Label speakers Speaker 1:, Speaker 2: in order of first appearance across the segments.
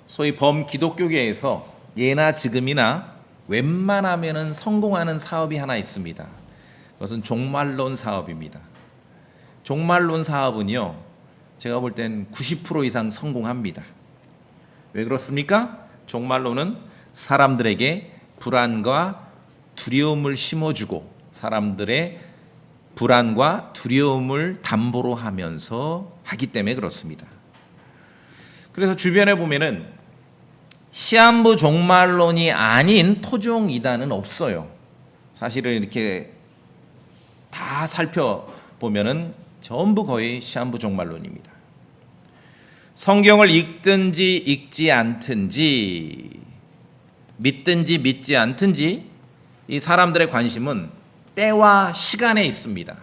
Speaker 1: 소위 범기독교계에서 예나 지금이나 웬만하면은 성공하는 사업이 하나 있습니다. 그것은 종말론 사업입니다. 종말론 사업은요, 제가 볼 땐 90% 이상 성공합니다. 왜 그렇습니까? 종말론은 사람들에게 불안과 두려움을 심어주고 사람들의 불안과 두려움을 담보로 하면서 하기 때문에 그렇습니다. 그래서 주변에 보면은 시한부 종말론이 아닌 토종 이단은 없어요. 사실은 이렇게 다 살펴보면은 전부 거의 시한부 종말론입니다. 성경을 읽든지 읽지 않든지 믿든지 믿지 않든지 이 사람들의 관심은 때와 시간에 있습니다.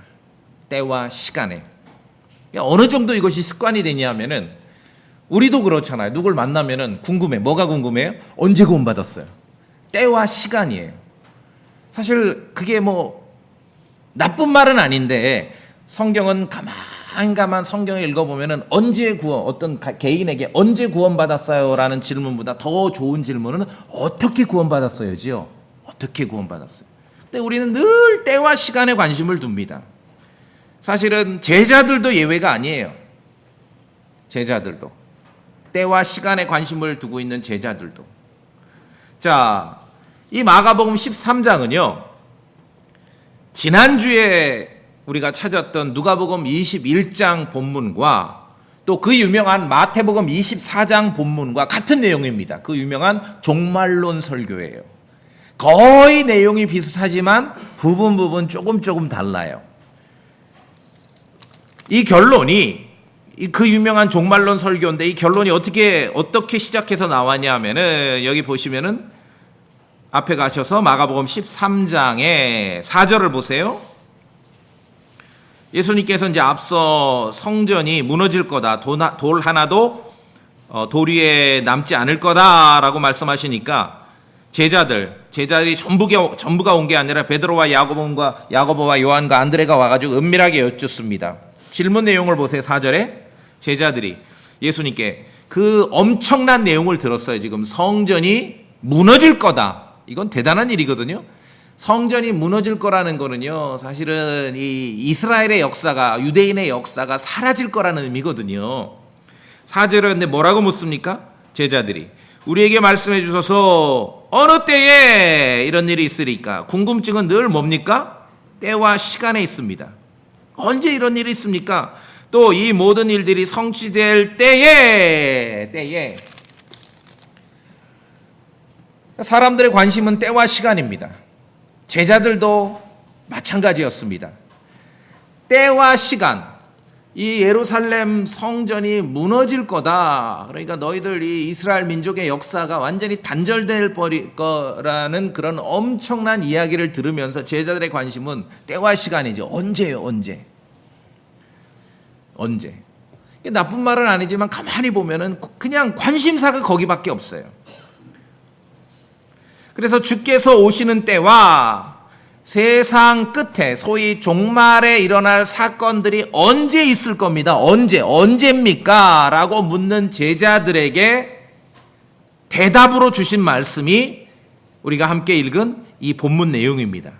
Speaker 1: 때와 시간에. 어느 정도 이것이 습관이 되냐면은 우리도 그렇잖아요. 누굴 만나면은 궁금해. 뭐가 궁금해요? 언제 구원받았어요? 때와 시간이에요. 사실 그게 뭐 나쁜 말은 아닌데 성경은 가만 성경을 읽어보면은 언제 어떤 개인에게 언제 구원받았어요? 라는 질문보다 더 좋은 질문은 어떻게 구원받았어요지요? 어떻게 구원받았어요? 근데 우리는 늘 때와 시간에 관심을 둡니다. 사실은 제자들도 예외가 아니에요. 제자들도. 때와 시간에 관심을 두고 있는 제자들도. 자, 이 마가복음 13장은요, 지난주에 우리가 찾았던 누가복음 21장 본문과 또 그 유명한 마태복음 24장 본문과 같은 내용입니다. 그 유명한 종말론 설교예요. 거의 내용이 비슷하지만 부분 조금 달라요. 이 결론이 그 유명한 종말론 설교인데 이 결론이 어떻게 시작해서 나왔냐 하면은 여기 보시면은 앞에 가셔서 마가복음 13장의 4절을 보세요. 예수님께서 이제 앞서 성전이 무너질 거다. 돌 하나도 돌 위에 남지 않을 거다라고 말씀하시니까 제자들이 전부가 온 게 아니라 베드로와 야고보와 요한과 안드레가 와가지고 은밀하게 여쭙습니다. 질문 내용을 보세요. 4절에 제자들이 예수님께 그 엄청난 내용을 들었어요. 지금 성전이 무너질 거다. 이건 대단한 일이거든요. 성전이 무너질 거라는 거는요, 사실은 이 이스라엘의 역사가, 유대인의 역사가 사라질 거라는 의미거든요. 4절에 근데 뭐라고 묻습니까? 제자들이 우리에게 말씀해 주셔서 어느 때에 이런 일이 있으리까? 궁금증은 늘 뭡니까? 때와 시간에 있습니다. 언제 이런 일이 있습니까? 또 이 모든 일들이 성취될 때에 사람들의 관심은 때와 시간입니다. 제자들도 마찬가지였습니다. 때와 시간, 이 예루살렘 성전이 무너질 거다. 그러니까 너희들 이 이스라엘 민족의 역사가 완전히 단절될 거라는 그런 엄청난 이야기를 들으면서 제자들의 관심은 때와 시간이죠. 언제요? 언제? 나쁜 말은 아니지만 가만히 보면은 그냥 관심사가 거기밖에 없어요. 그래서 주께서 오시는 때와 세상 끝에 소위 종말에 일어날 사건들이 언제 있을 겁니다. 언제입니까? 라고 묻는 제자들에게 대답으로 주신 말씀이 우리가 함께 읽은 이 본문 내용입니다.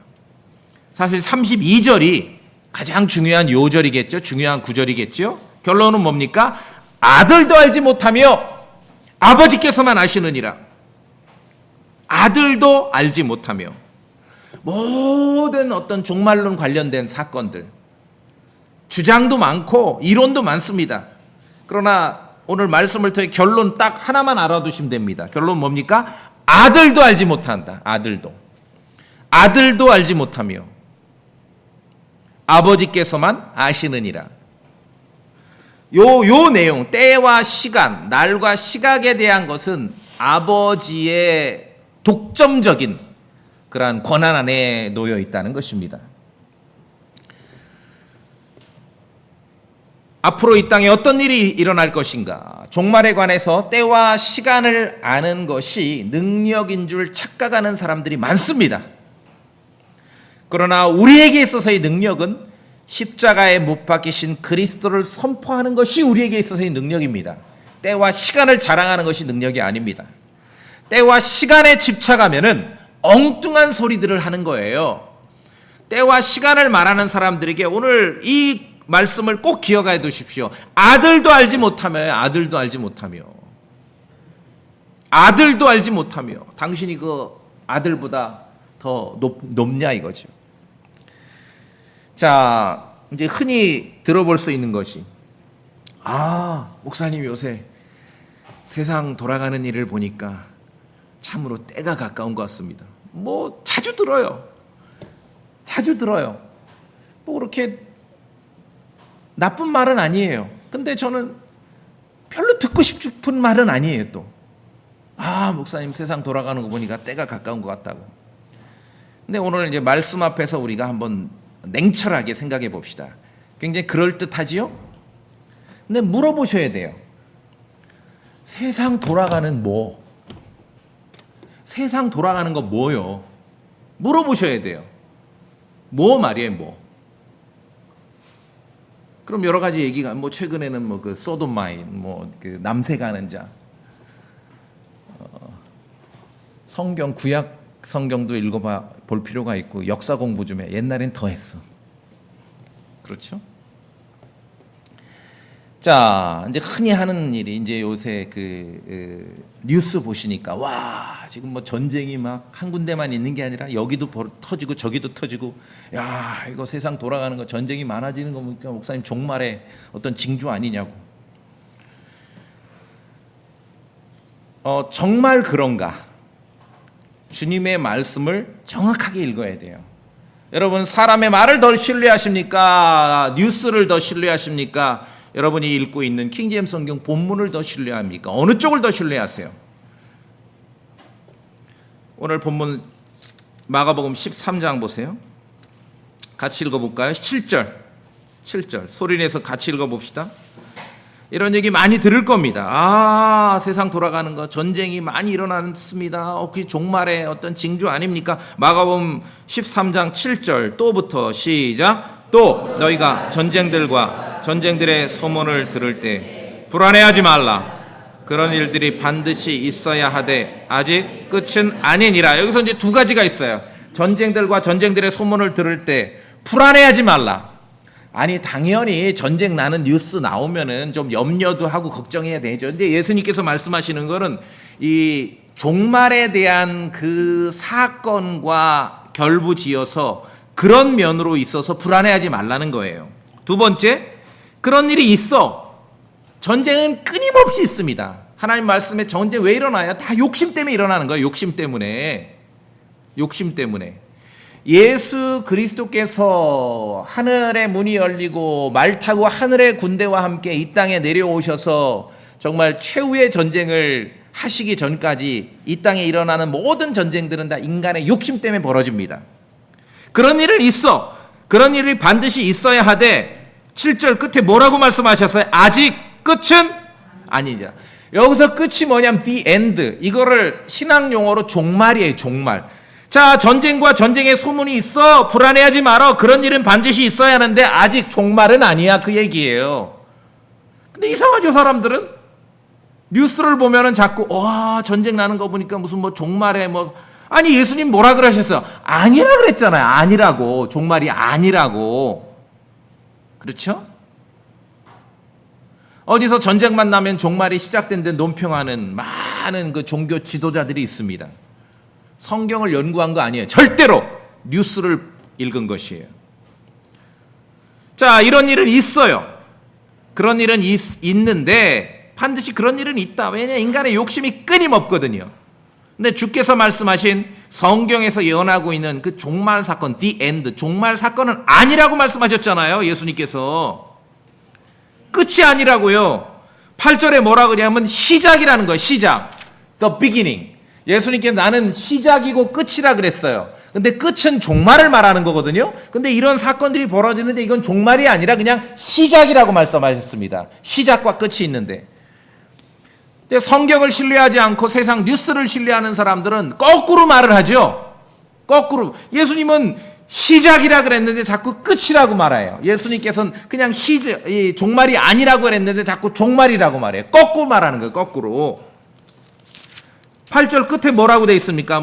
Speaker 1: 사실 32절이 가장 중요한 요절이겠죠. 중요한 구절이겠죠. 결론은 뭡니까? 아들도 알지 못하며 아버지께서만 아시느니라. 아들도 알지 못하며. 모든 어떤 종말론 관련된 사건들, 주장도 많고 이론도 많습니다. 그러나 오늘 말씀을 통해 결론 딱 하나만 알아두시면 됩니다. 결론 뭡니까? 아들도 알지 못한다. 아들도 알지 못하며 아버지께서만 아시느니라. 요 내용, 때와 시간, 날과 시각에 대한 것은 아버지의 독점적인 그러한 권한 안에 놓여 있다는 것입니다. 앞으로 이 땅에 어떤 일이 일어날 것인가? 종말에 관해서 때와 시간을 아는 것이 능력인 줄 착각하는 사람들이 많습니다. 그러나 우리에게 있어서의 능력은 십자가에 못 박히신 그리스도를 선포하는 것이 우리에게 있어서의 능력입니다. 때와 시간을 자랑하는 것이 능력이 아닙니다. 때와 시간에 집착하면은 엉뚱한 소리들을 하는 거예요. 때와 시간을 말하는 사람들에게 오늘 이 말씀을 꼭 기억해 두십시오. 아들도 알지 못하며 당신이 그 아들보다 더 높냐 이거죠. 자, 이제 흔히 들어볼 수 있는 것이, 목사님 요새 세상 돌아가는 일을 보니까 참으로 때가 가까운 것 같습니다. 뭐 자주 들어요. 뭐 그렇게 나쁜 말은 아니에요. 근데 저는 별로 듣고 싶은 말은 아니에요. 또 목사님 세상 돌아가는 거 보니까 때가 가까운 것 같다고. 근데 오늘 이제 말씀 앞에서 우리가 한번 냉철하게 생각해 봅시다. 굉장히 그럴듯하지요? 근데 물어보셔야 돼요. 세상 돌아가는 뭐? 세상 돌아가는 거 뭐요? 물어보셔야 돼요. 뭐 말이에요, 뭐? 그럼 여러 가지 얘기가, 뭐 최근에는 뭐 그 소돔마인, 뭐 그 남색하는 자, 성경 구약 성경도 읽어봐 볼 필요가 있고 역사 공부 좀 해. 옛날엔 더 했어. 그렇죠? 자, 이제 흔히 하는 일이 이제 요새 뉴스 보시니까 지금 뭐 전쟁이 막 한 군데만 있는 게 아니라 여기도 터지고 저기도 터지고, 이거 세상 돌아가는 거 전쟁이 많아지는 거 보니까 목사님 종말의 어떤 징조 아니냐고. 정말 그런가? 주님의 말씀을 정확하게 읽어야 돼요. 여러분, 사람의 말을 더 신뢰하십니까? 뉴스를 더 신뢰하십니까? 여러분이 읽고 있는 킹제임스 성경 본문을 더 신뢰합니까? 어느 쪽을 더 신뢰하세요? 오늘 본문 마가복음 13장 보세요. 같이 읽어볼까요? 7절 소리내서 같이 읽어봅시다. 이런 얘기 많이 들을 겁니다. 세상 돌아가는 거, 전쟁이 많이 일어났습니다. 그 종말의 어떤 징조 아닙니까? 마가복음 13장 7절 또부터 시작. 또 너희가 전쟁들과 전쟁들의 소문을 들을 때 불안해하지 말라. 그런 일들이 반드시 있어야 하되 아직 끝은 아니니라. 여기서 이제 두 가지가 있어요. 전쟁들과 전쟁들의 소문을 들을 때 불안해하지 말라. 아니, 당연히 전쟁 나는 뉴스 나오면은 좀 염려도 하고 걱정해야 되죠. 근데 예수님께서 말씀하시는 거는 이 종말에 대한 그 사건과 결부지어서 그런 면으로 있어서 불안해하지 말라는 거예요. 두 번째, 그런 일이 있어. 전쟁은 끊임없이 있습니다. 하나님 말씀에 전쟁 왜 일어나요? 다 욕심 때문에 일어나는 거예요. 욕심 때문에. 예수 그리스도께서 하늘의 문이 열리고 말 타고 하늘의 군대와 함께 이 땅에 내려오셔서 정말 최후의 전쟁을 하시기 전까지 이 땅에 일어나는 모든 전쟁들은 다 인간의 욕심 때문에 벌어집니다. 그런 일은 있어. 그런 일이 반드시 있어야 하되 7절 끝에 뭐라고 말씀하셨어요? 아직 끝은 아니니라. 여기서 끝이 뭐냐면 the end. 이거를 신학 용어로 종말이에요. 종말. 자, 전쟁과 전쟁의 소문이 있어. 불안해하지 마라. 그런 일은 반드시 있어야 하는데 아직 종말은 아니야. 그 얘기예요. 근데 이상하죠, 사람들은? 뉴스를 보면은 자꾸 전쟁 나는 거 보니까 무슨 뭐 종말에 아니, 예수님 뭐라 그러셨어요? 아니라 그랬잖아요. 아니라고. 종말이 아니라고. 그렇죠? 어디서 전쟁만 나면 종말이 시작된 데 논평하는 많은 그 종교 지도자들이 있습니다. 성경을 연구한 거 아니에요. 절대로 뉴스를 읽은 것이에요. 자, 이런 일은 있어요. 그런 일은 있는데 반드시 그런 일은 있다. 왜냐, 인간의 욕심이 끊임없거든요. 근데 주께서 말씀하신 성경에서 예언하고 있는 그 종말 사건, the end, 종말 사건은 아니라고 말씀하셨잖아요. 예수님께서. 끝이 아니라고요. 8절에 뭐라 그러냐면 시작이라는 거예요. 시작. The beginning. 예수님께서 나는 시작이고 끝이라 그랬어요. 근데 끝은 종말을 말하는 거거든요. 근데 이런 사건들이 벌어지는데 이건 종말이 아니라 그냥 시작이라고 말씀하셨습니다. 시작과 끝이 있는데. 근데 성경을 신뢰하지 않고 세상 뉴스를 신뢰하는 사람들은 거꾸로 말을 하죠. 거꾸로. 예수님은 시작이라 그랬는데 자꾸 끝이라고 말해요. 예수님께서는 그냥 종말이 아니라고 그랬는데 자꾸 종말이라고 말해요. 거꾸로 말하는 거예요. 거꾸로. 8절 끝에 뭐라고 돼 있습니까?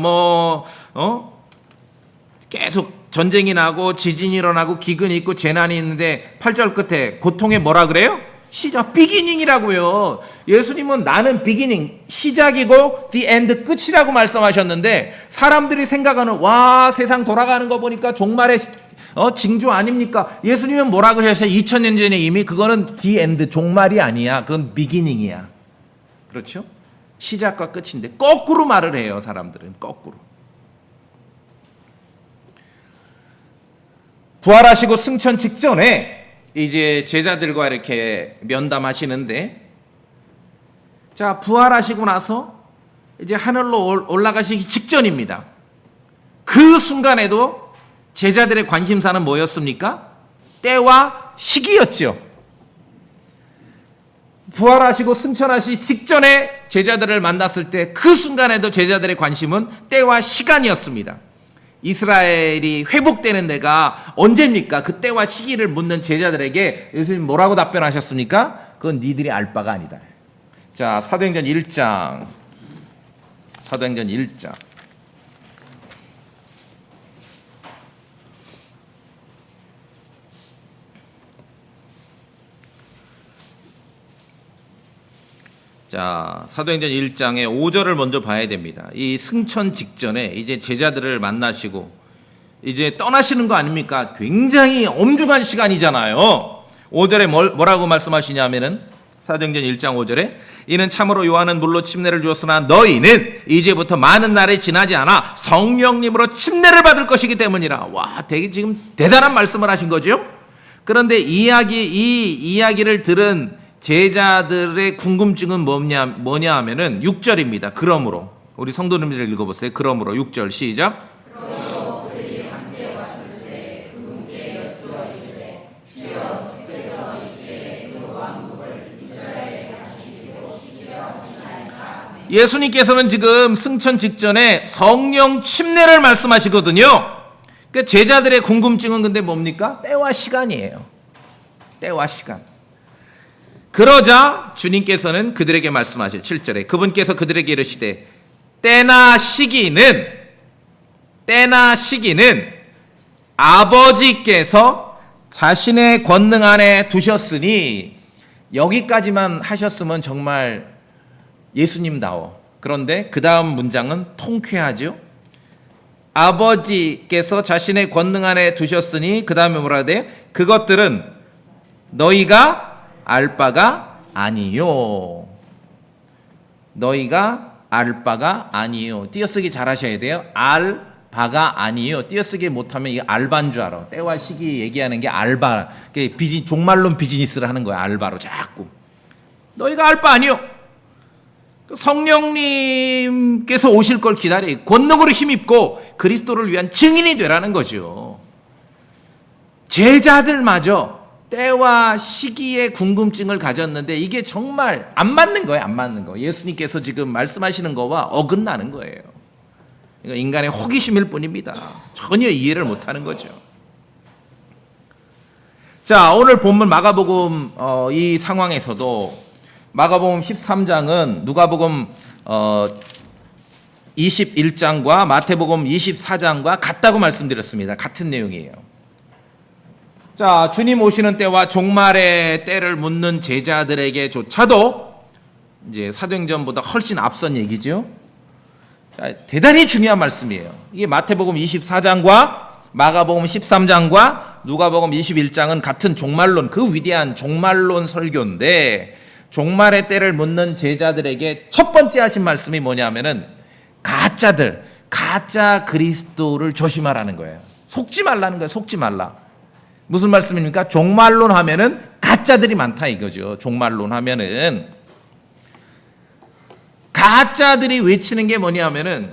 Speaker 1: 계속 전쟁이 나고 지진이 일어나고 기근이 있고 재난이 있는데 8절 끝에 고통에 뭐라 그래요? 시작, 비기닝이라고요. 예수님은 나는 비기닝, 시작이고 the end, 끝이라고 말씀하셨는데 사람들이 생각하는 와 세상 돌아가는 거 보니까 종말의 징조 아닙니까? 예수님은 뭐라고 하셨어요? 2000년 전에 이미 그거는 the end, 종말이 아니야. 그건 비기닝이야. 그렇죠? 시작과 끝인데 거꾸로 말을 해요. 사람들은 거꾸로. 부활하시고 승천 직전에 이제 제자들과 이렇게 면담하시는데, 자, 부활하시고 나서 이제 하늘로 올라가시기 직전입니다. 그 순간에도 제자들의 관심사는 뭐였습니까? 때와 시기였죠. 부활하시고 승천하시기 직전에 제자들을 만났을 때 그 순간에도 제자들의 관심은 때와 시간이었습니다. 이스라엘이 회복되는 데가 언제입니까? 그 때와 시기를 묻는 제자들에게 예수님 뭐라고 답변하셨습니까? 그건 니들이 알 바가 아니다. 자, 사도행전 1장. 자, 사도행전 1장의 5절을 먼저 봐야 됩니다. 이 승천 직전에 이제 제자들을 만나시고 이제 떠나시는 거 아닙니까? 굉장히 엄중한 시간이잖아요. 5절에 뭐라고 말씀하시냐면은 사도행전 1장 5절에 이는 참으로 요한은 물로 침례를 주었으나 너희는 이제부터 많은 날이 지나지 않아 성령님으로 침례를 받을 것이기 때문이라. 와, 되게 지금 대단한 말씀을 하신 거죠. 그런데 이 이야기를 들은 제자들의 궁금증은 뭐냐 하면은 6절입니다. 그러므로 우리 성도님들 읽어보세요. 그러므로 6절 시작. 그러므로 그들이 함께 왔을 때 그분께 여쭈어 이르되 주여 주께서 이때 그 왕국을 이스라엘에 다시기로 시키려 하시나이까. 예수님께서는 지금 승천 직전에 성령 침례를 말씀하시거든요. 그 제자들의 궁금증은 근데 뭡니까? 때와 시간이에요. 때와 시간. 그러자 주님께서는 그들에게 말씀하셔요. 7절에 그분께서 그들에게 이르시되 때나 시기는 아버지께서 자신의 권능 안에 두셨으니. 여기까지만 하셨으면 정말 예수님다워. 그런데 그 다음 문장은 통쾌하죠. 아버지께서 자신의 권능 안에 두셨으니 그 다음에 뭐라 돼? 그것들은 너희가 알 바가 아니요. 너희가 알 바가 아니요. 띄어쓰기 잘하셔야 돼요. 알 바가 아니요. 띄어쓰기 못하면 이게 알바인 줄 알아. 때와 시기 얘기하는 게 알바. 종말론 비즈니스를 하는 거야. 알바로 자꾸. 너희가 알 바 아니요. 성령님께서 오실 걸 기다려. 권능으로 힘입고 그리스도를 위한 증인이 되라는 거죠. 제자들마저 때와 시기에 궁금증을 가졌는데 이게 정말 안 맞는 거예요. 안 맞는 거. 예수님께서 지금 말씀하시는 거와 어긋나는 거예요. 그러니까 인간의 호기심일 뿐입니다. 전혀 이해를 못하는 거죠. 자, 오늘 본문 마가복음 이 상황에서도 마가복음 13장은 누가복음 21장과 마태복음 24장과 같다고 말씀드렸습니다. 같은 내용이에요. 자, 주님 오시는 때와 종말의 때를 묻는 제자들에게조차도 이제 사도행전보다 훨씬 앞선 얘기죠. 자, 대단히 중요한 말씀이에요. 이게 마태복음 24장과 마가복음 13장과 누가복음 21장은 같은 종말론, 그 위대한 종말론 설교인데 종말의 때를 묻는 제자들에게 첫 번째 하신 말씀이 뭐냐면은 가짜 그리스도를 조심하라는 거예요. 속지 말라는 거예요. 속지 말라. 무슨 말씀입니까? 종말론 하면은 가짜들이 많다 이거죠. 종말론 하면은 가짜들이 외치는 게 뭐냐면은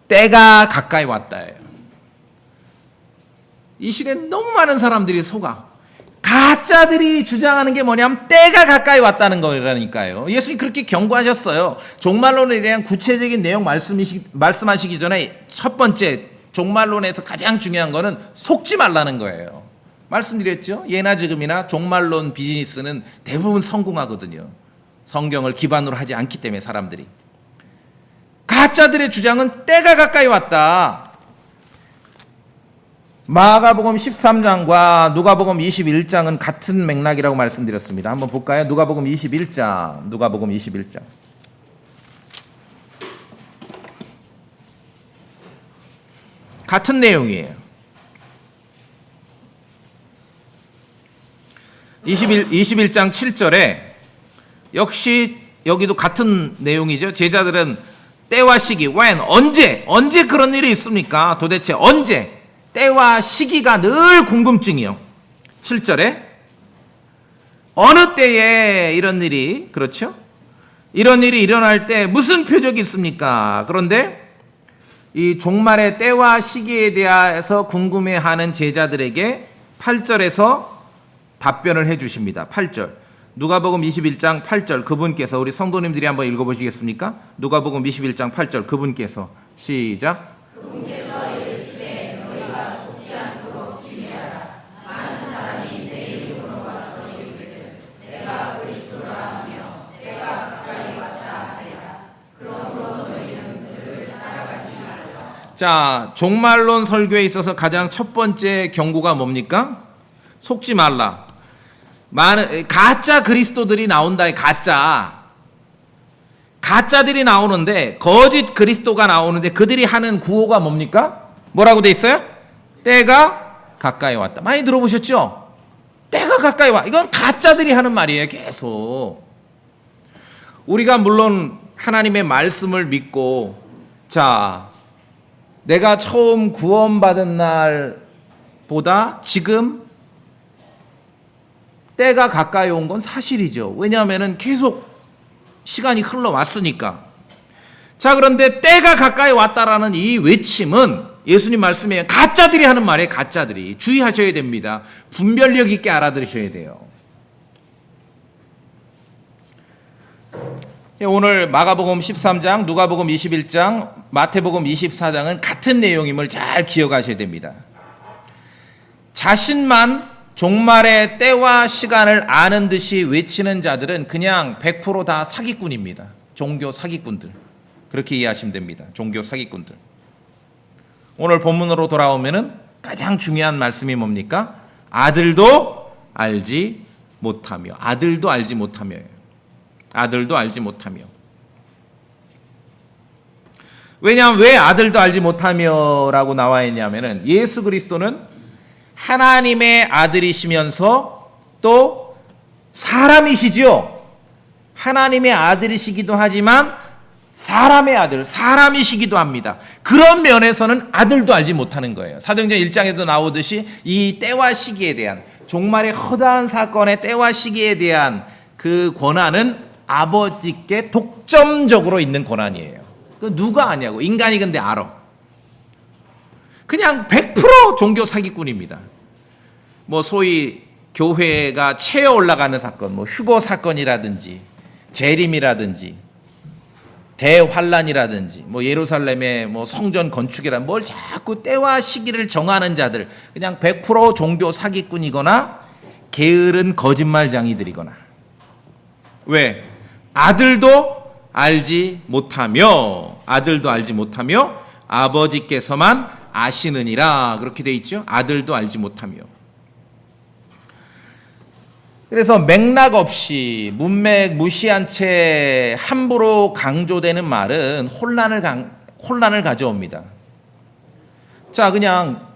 Speaker 1: 때가 가까이 왔다예요. 이 시대에 너무 많은 사람들이 속아. 가짜들이 주장하는 게 뭐냐면 때가 가까이 왔다는 거라니까요. 예수님이 그렇게 경고하셨어요. 종말론에 대한 구체적인 내용 말씀하시기 전에 첫 번째 종말론에서 가장 중요한 거는 속지 말라는 거예요. 말씀드렸죠? 예나 지금이나 종말론 비즈니스는 대부분 성공하거든요. 성경을 기반으로 하지 않기 때문에 사람들이. 가짜들의 주장은 때가 가까이 왔다. 마가복음 13장과 누가복음 21장은 같은 맥락이라고 말씀드렸습니다. 한번 볼까요? 누가복음 21장. 누가복음 21장. 같은 내용이에요. 21장 7절에 역시 여기도 같은 내용이죠. 제자들은 때와 시기, when, 언제 그런 일이 있습니까? 도대체 언제? 때와 시기가 늘 궁금증이요. 7절에 어느 때에 이런 일이, 그렇죠? 이런 일이 일어날 때 무슨 표적이 있습니까? 그런데 이 종말의 때와 시기에 대해서 궁금해하는 제자들에게 8절에서 답변을 해 주십니다. 8절. 누가복음 21장 8절 그분께서, 우리 성도님들이 한번 읽어보시겠습니까? 누가복음 21장 8절 그분께서, 시작. 그분께서 이르시되 너희가 속지 않도록 주의하라. 많은 사람이 내 이름으로 와서 이르기를 내가 그리스도라 하며 때가 가까이 왔다 하리라. 그러므로 너희는 그를 따라가지 말라. 자, 종말론 설교에 있어서 가장 첫 번째 경고가 뭡니까? 속지 말라. 많은 가짜 그리스도들이 나온다. 가짜들이 나오는데, 거짓 그리스도가 나오는데 그들이 하는 구호가 뭡니까? 뭐라고 돼 있어요? 때가 가까이 왔다. 많이 들어보셨죠? 때가 가까이 와. 이건 가짜들이 하는 말이에요. 계속. 우리가 물론 하나님의 말씀을 믿고, 자, 내가 처음 구원받은 날보다 지금 때가 가까이 온 건 사실이죠. 왜냐하면 계속 시간이 흘러왔으니까. 자, 그런데 때가 가까이 왔다라는 이 외침은 예수님 말씀에 가짜들이 하는 말이에요. 가짜들이. 주의하셔야 됩니다. 분별력 있게 알아들으셔야 돼요. 오늘 마가복음 13장, 누가복음 21장, 마태복음 24장은 같은 내용임을 잘 기억하셔야 됩니다. 자신만 종말의 때와 시간을 아는 듯이 외치는 자들은 그냥 100% 다 사기꾼입니다. 종교 사기꾼들. 그렇게 이해하시면 됩니다. 종교 사기꾼들. 오늘 본문으로 돌아오면은 가장 중요한 말씀이 뭡니까? 아들도 알지 못하며. 아들도 알지 못하며요. 아들도 알지 못하며. 왜냐하면 왜 아들도 알지 못하며라고 나와 있냐면은 예수 그리스도는 하나님의 아들이시면서 또 사람이시죠. 하나님의 아들이시기도 하지만 사람의 아들, 사람이시기도 합니다. 그런 면에서는 아들도 알지 못하는 거예요. 사도행전 1장에도 나오듯이 이 때와 시기에 대한, 종말의 허다한 사건의 때와 시기에 대한 그 권한은 아버지께 독점적으로 있는 권한이에요. 그 누가 아냐고. 인간이 근데 알아. 그냥 100% 종교 사기꾼입니다. 뭐 소위 교회가 채어 올라가는 사건, 뭐 휴거 사건이라든지 재림이라든지 대환란이라든지 뭐 예루살렘의 뭐 성전 건축이란 뭘 자꾸 때와 시기를 정하는 자들, 그냥 100% 종교 사기꾼이거나 게으른 거짓말장이들이거나. 왜? 아들도 알지 못하며 아버지께서만 아시느니라. 그렇게 돼 있죠. 아들도 알지 못하며. 그래서 맥락 없이 문맥 무시한 채 함부로 강조되는 말은 혼란을 가져옵니다. 자, 그냥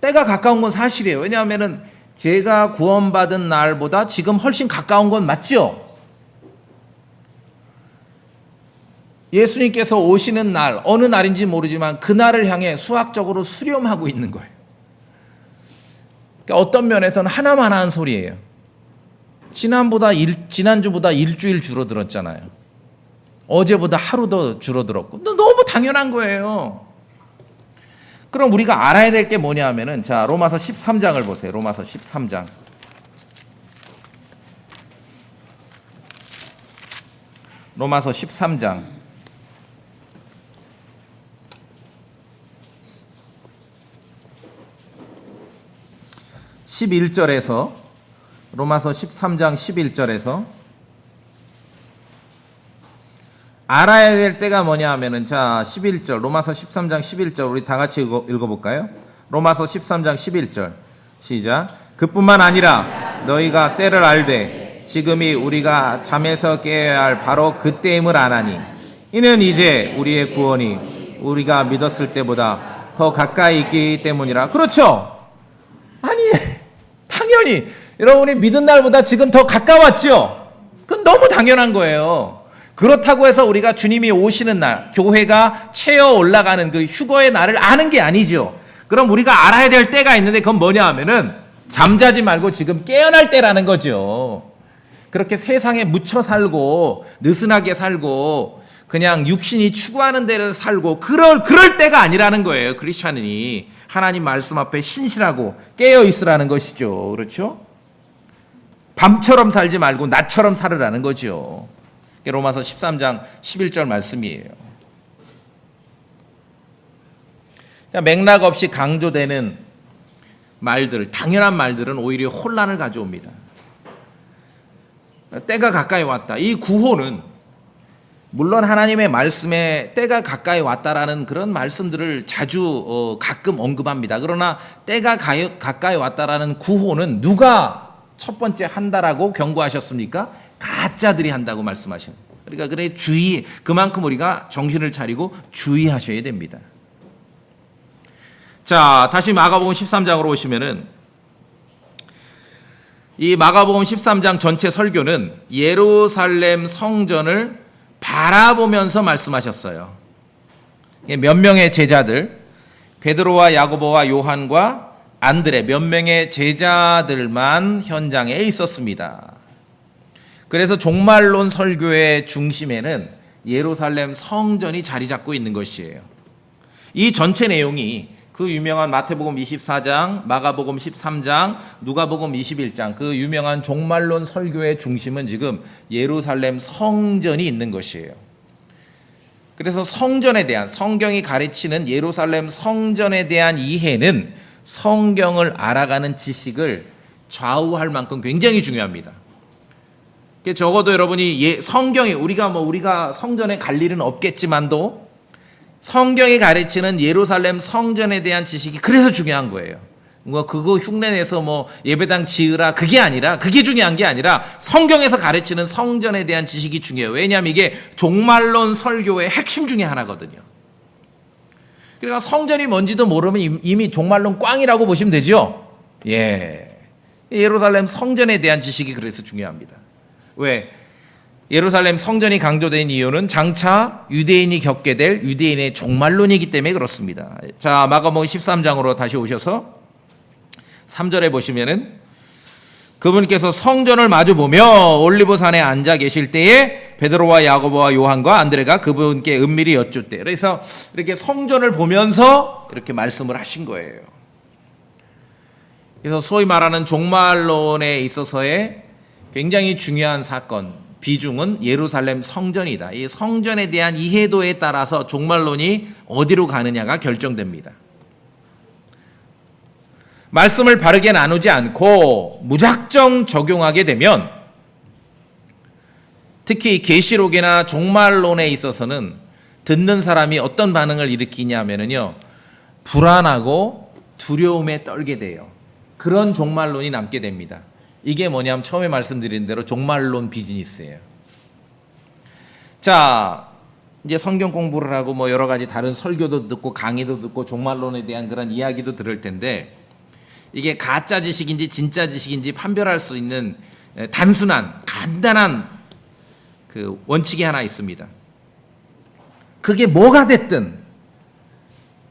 Speaker 1: 때가 가까운 건 사실이에요. 왜냐하면은 제가 구원받은 날보다 지금 훨씬 가까운 건 맞죠? 예수님께서 오시는 날, 어느 날인지 모르지만 그 날을 향해 수학적으로 수렴하고 있는 거예요. 그러니까 어떤 면에서는 하나만한 소리예요. 지난주보다 일주일 줄어들었잖아요. 어제보다 하루 더 줄어들었고, 너무 당연한 거예요. 그럼 우리가 알아야 될 게 뭐냐 하면은, 자, 로마서 13장을 보세요. 로마서 13장. 로마서 13장. 11절에서, 로마서 13장 11절에서 알아야 될 때가 뭐냐 하면은, 자, 11절, 로마서 13장 11절 우리 다 같이 읽어볼까요? 로마서 13장 11절 시작. 그뿐만 아니라 너희가 때를 알되 지금이 우리가 잠에서 깨어야 할 바로 그때임을 아나니 이는 이제 우리의 구원이 우리가 믿었을 때보다 더 가까이 있기 때문이라. 그렇죠? 아니, 당연히 여러분이 믿은 날보다 지금 더 가까웠죠? 그건 너무 당연한 거예요. 그렇다고 해서 우리가 주님이 오시는 날, 교회가 채어 올라가는 그 휴거의 날을 아는 게 아니죠. 그럼 우리가 알아야 될 때가 있는데, 그건 뭐냐 하면은 잠자지 말고 지금 깨어날 때라는 거죠. 그렇게 세상에 묻혀 살고 느슨하게 살고 그냥 육신이 추구하는 데를 살고 그럴 때가 아니라는 거예요. 크리스찬이 하나님 말씀 앞에 신실하고 깨어 있으라는 것이죠. 그렇죠? 밤처럼 살지 말고 낮처럼 살으라는 거죠. 로마서 13장 11절 말씀이에요. 맥락 없이 강조되는 말들, 당연한 말들은 오히려 혼란을 가져옵니다. 때가 가까이 왔다. 이 구호는 물론 하나님의 말씀에 때가 가까이 왔다라는 그런 말씀들을 자주 가끔 언급합니다. 그러나 때가 가까이 왔다라는 구호는 누가 첫 번째 한다라고 경고하셨습니까? 가짜들이 한다고 말씀하셔요. 그러니까 그래 그만큼 우리가 정신을 차리고 주의하셔야 됩니다. 자, 다시 마가복음 13장으로 오시면은, 이 마가복음 13장 전체 설교는 예루살렘 성전을 바라보면서 말씀하셨어요. 몇 명의 제자들, 베드로와 야고보와 요한과 안드레 몇 명의 제자들만 현장에 있었습니다. 그래서 종말론 설교의 중심에는 예루살렘 성전이 자리 잡고 있는 것이에요. 이 전체 내용이 그 유명한 마태복음 24장, 마가복음 13장, 누가복음 21장 그 유명한 종말론 설교의 중심은 지금 예루살렘 성전이 있는 것이에요. 그래서 성전에 대한, 성경이 가르치는 예루살렘 성전에 대한 이해는 성경을 알아가는 지식을 좌우할 만큼 굉장히 중요합니다. 적어도 여러분이 성경이 우리가 성전에 갈 일은 없겠지만도 성경이 가르치는 예루살렘 성전에 대한 지식이 그래서 중요한 거예요. 그거 흉내내서 예배당 지으라 그게 중요한 게 아니라 성경에서 가르치는 성전에 대한 지식이 중요해요. 왜냐하면 이게 종말론 설교의 핵심 중에 하나거든요. 그러니까 성전이 뭔지도 모르면 이미 종말론 꽝이라고 보시면 되죠. 예루살렘 성전에 대한 지식이 그래서 중요합니다. 왜? 예루살렘 성전이 강조된 이유는 장차 유대인이 겪게 될 유대인의 종말론이기 때문에 그렇습니다. 자, 마가복음 13장으로 다시 오셔서 3절에 보시면은, 그분께서 성전을 마주보며 올리브산에 앉아 계실 때에 베드로와 야고보와 요한과 안드레가 그분께 은밀히 여쭙되. 그래서 이렇게 성전을 보면서 이렇게 말씀을 하신 거예요. 그래서 소위 말하는 종말론에 있어서의 굉장히 중요한 사건, 비중은 예루살렘 성전이다. 이 성전에 대한 이해도에 따라서 종말론이 어디로 가느냐가 결정됩니다. 말씀을 바르게 나누지 않고 무작정 적용하게 되면, 특히 계시록이나 종말론에 있어서는 듣는 사람이 어떤 반응을 일으키냐면요, 불안하고 두려움에 떨게 돼요. 그런 종말론이 남게 됩니다. 이게 뭐냐면 처음에 말씀드린 대로 종말론 비즈니스예요. 자, 이제 성경 공부를 하고 여러 가지 다른 설교도 듣고 강의도 듣고 종말론에 대한 그런 이야기도 들을 텐데, 이게 가짜 지식인지 진짜 지식인지 판별할 수 있는 단순한 간단한 그 원칙이 하나 있습니다. 그게 뭐가 됐든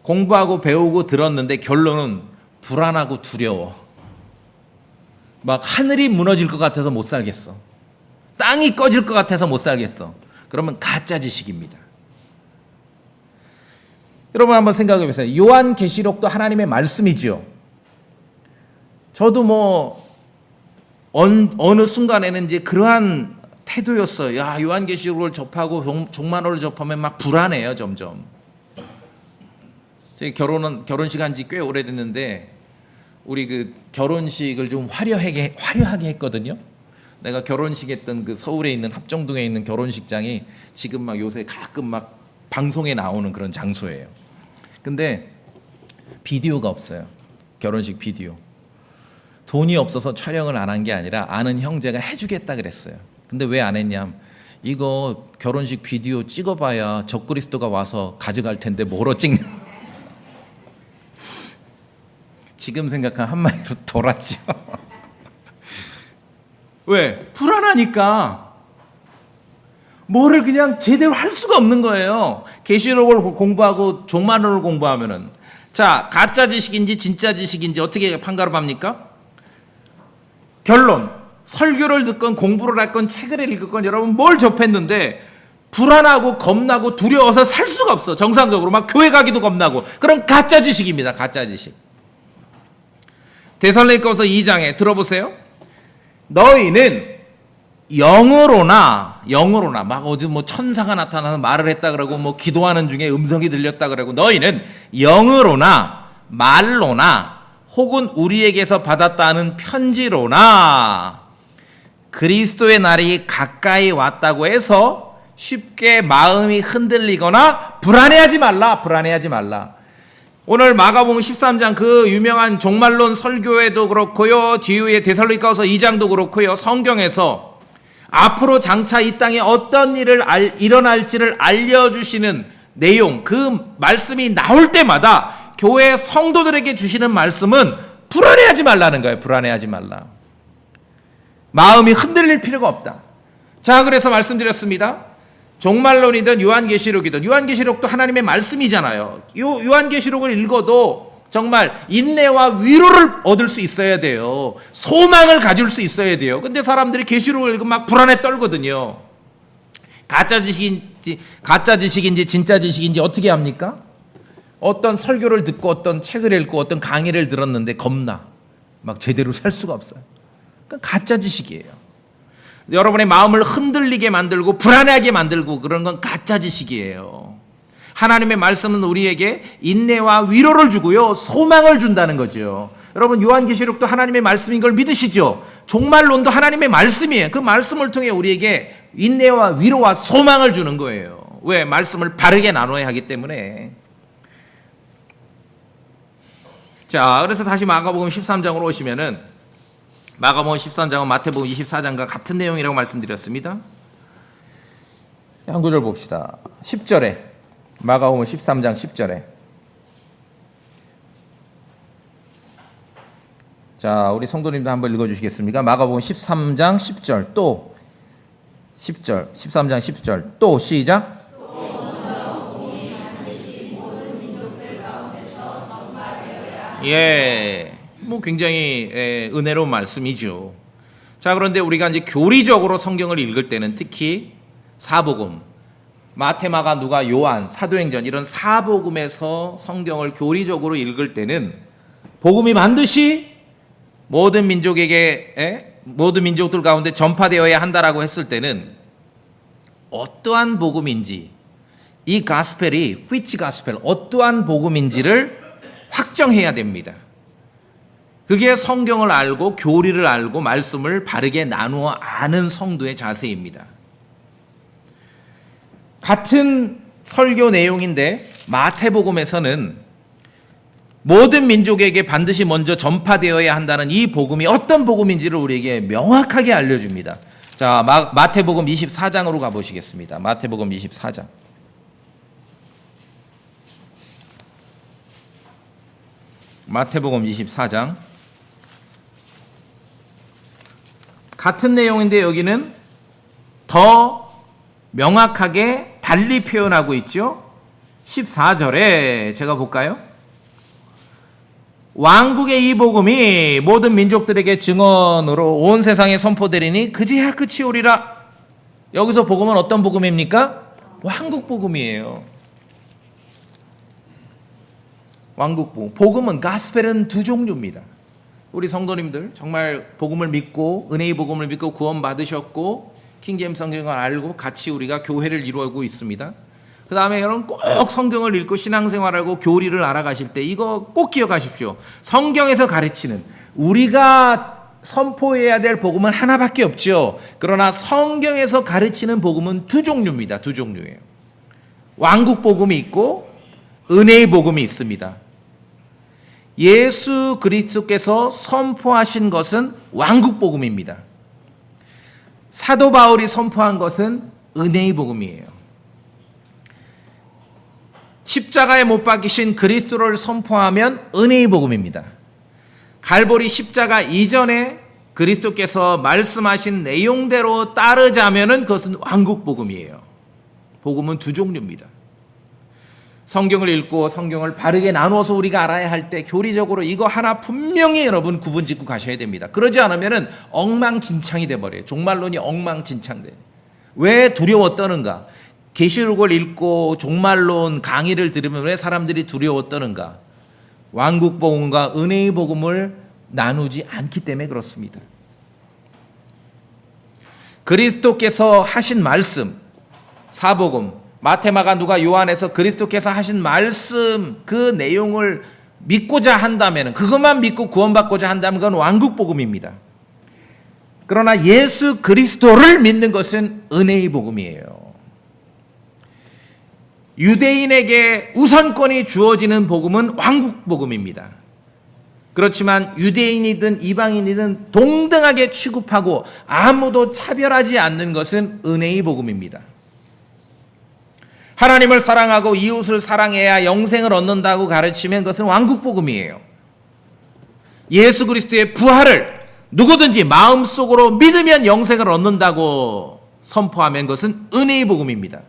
Speaker 1: 공부하고 배우고 들었는데 결론은 불안하고 두려워. 막 하늘이 무너질 것 같아서 못 살겠어. 땅이 꺼질 것 같아서 못 살겠어. 그러면 가짜 지식입니다. 여러분 한번 생각해 보세요. 요한계시록도 하나님의 말씀이지요. 저도 뭐 어느 순간에는 이제 그러한 태도였어요. 야, 요한계시록을 접하고 종말론을 접하면 막 불안해요, 점점. 제 결혼식 한 지 꽤 오래됐는데 우리 그 결혼식을 좀 화려하게 했거든요. 내가 결혼식 했던 그 서울에 있는 합정동에 있는 결혼식장이 지금 막 요새 가끔 막 방송에 나오는 그런 장소예요. 근데 비디오가 없어요. 결혼식 비디오. 돈이 없어서 촬영을 안 한 게 아니라 아는 형제가 해주겠다 그랬어요. 근데 왜 안 했냐? 이거 결혼식 비디오 찍어봐야 적그리스도가 와서 가져갈 텐데 뭐로 찍냐? 지금 생각하면 한마디로 돌았죠. 왜? 불안하니까 뭐를 그냥 제대로 할 수가 없는 거예요. 계시록을 공부하고 종말론을 공부하면은, 자, 가짜 지식인지 진짜 지식인지 어떻게 판가름합니까? 결론, 설교를 듣건 공부를 했건 책을 읽건 여러분 뭘 접했는데 불안하고 겁나고 두려워서 살 수가 없어. 정상적으로 막 교회 가기도 겁나고. 그럼 가짜 지식입니다. 가짜 지식. 데살로니가서 2장에 들어보세요. 너희는 영으로나 막 어디 뭐 천사가 나타나서 말을 했다 그러고 뭐 기도하는 중에 음성이 들렸다 그러고, 너희는 영으로나 말로나 혹은 우리에게서 받았다는 편지로나 그리스도의 날이 가까이 왔다고 해서 쉽게 마음이 흔들리거나 불안해하지 말라. 오늘 마가복음 13장 그 유명한 종말론 설교에도 그렇고요, 뒤에 데살로니가서 2장도 그렇고요, 성경에서 앞으로 장차 이 땅에 어떤 일을 일어날지를 알려주시는 내용, 그 말씀이 나올 때마다 교회 성도들에게 주시는 말씀은 불안해하지 말라는 거예요. 불안해하지 말라. 마음이 흔들릴 필요가 없다. 자, 그래서 말씀드렸습니다. 종말론이든 요한계시록이든, 요한계시록도 하나님의 말씀이잖아요. 요한계시록을 읽어도 정말 인내와 위로를 얻을 수 있어야 돼요. 소망을 가질 수 있어야 돼요. 근데 사람들이 계시록을 읽으면 막 불안에 떨거든요. 가짜 지식인지 진짜 지식인지 어떻게 합니까? 어떤 설교를 듣고 어떤 책을 읽고 어떤 강의를 들었는데 겁나. 막 제대로 살 수가 없어요. 그건 가짜 지식이에요. 여러분의 마음을 흔들리게 만들고 불안하게 만들고 그런 건 가짜 지식이에요. 하나님의 말씀은 우리에게 인내와 위로를 주고요, 소망을 준다는 거죠. 여러분, 요한계시록도 하나님의 말씀인 걸 믿으시죠? 종말론도 하나님의 말씀이에요. 그 말씀을 통해 우리에게 인내와 위로와 소망을 주는 거예요. 왜? 말씀을 바르게 나눠야 하기 때문에. 자, 그래서 다시 마가복음 13장으로 오시면은, 마가복음 13장은 마태복음 24장과 같은 내용이라고 말씀드렸습니다. 한 구절 봅시다. 10절에, 마가복음 13장 10절에, 자, 우리 성도님도 한번 읽어주시겠습니까? 마가복음 13장 10절, 또 10절, 13장 10절, 또 시작. 예, 뭐 굉장히 은혜로운 말씀이죠. 자, 그런데 우리가 이제 교리적으로 성경을 읽을 때는 특히 사복음, 마태, 마가, 누가, 요한, 사도행전 이런 사복음에서 성경을 교리적으로 읽을 때는 복음이 반드시 모든 민족에게, 모든 민족들 가운데 전파되어야 한다라고 했을 때는 어떠한 복음인지, 이 가스펠이 which gospel, 어떠한 복음인지를 확정해야 됩니다. 그게 성경을 알고 교리를 알고 말씀을 바르게 나누어 아는 성도의 자세입니다. 같은 설교 내용인데 마태복음에서는 모든 민족에게 반드시 먼저 전파되어야 한다는 이 복음이 어떤 복음인지를 우리에게 명확하게 알려줍니다. 자, 마태복음 24장으로 가보시겠습니다. 마태복음 24장. 마태복음 24장. 같은 내용인데 여기는 더 명확하게 달리 표현하고 있죠. 14절에 제가 볼까요? 왕국의 이 복음이 모든 민족들에게 증언으로 온 세상에 선포되리니 그제야 끝이 오리라. 여기서 복음은 어떤 복음입니까? 왕국 복음이에요. 왕국복음. 복음은 가스펠은 두 종류입니다. 우리 성도님들 정말 복음을 믿고 은혜의 복음을 믿고 구원 받으셨고 킹제임스 성경을 알고 같이 우리가 교회를 이루고 있습니다. 그 다음에 여러분 꼭 성경을 읽고 신앙생활하고 교리를 알아가실 때 이거 꼭 기억하십시오. 성경에서 가르치는 우리가 선포해야 될 복음은 하나밖에 없죠. 그러나 성경에서 가르치는 복음은 두 종류입니다. 두 종류예요. 왕국 복음이 있고 은혜의 복음이 있습니다. 예수 그리스도께서 선포하신 것은 왕국 복음입니다. 사도 바울이 선포한 것은 은혜의 복음이에요. 십자가에 못 박히신 그리스도를 선포하면 은혜의 복음입니다. 갈보리 십자가 이전에 그리스도께서 말씀하신 내용대로 따르자면은 그것은 왕국 복음이에요. 복음은 두 종류입니다. 성경을 읽고 성경을 바르게 나누어서 우리가 알아야 할 때 교리적으로 이거 하나 분명히 여러분 구분 짓고 가셔야 됩니다. 그러지 않으면은 엉망진창이 돼 버려요. 종말론이 엉망진창돼. 왜 두려워 떠는가? 계시록을 읽고 종말론 강의를 들으면 왜 사람들이 두려워 떠는가? 왕국 복음과 은혜의 복음을 나누지 않기 때문에 그렇습니다. 그리스도께서 하신 말씀, 사복음, 마태, 마가, 누가, 요한에서 그리스도께서 하신 말씀 그 내용을 믿고자 한다면, 그것만 믿고 구원받고자 한다면 그건 왕국 복음입니다. 그러나 예수 그리스도를 믿는 것은 은혜의 복음이에요. 유대인에게 우선권이 주어지는 복음은 왕국 복음입니다. 그렇지만 유대인이든 이방인이든 동등하게 취급하고 아무도 차별하지 않는 것은 은혜의 복음입니다. 하나님을 사랑하고 이웃을 사랑해야 영생을 얻는다고 가르치면 그것은 왕국 복음이에요. 예수 그리스도의 부활을 누구든지 마음속으로 믿으면 영생을 얻는다고 선포하면 그것은 은혜의 복음입니다.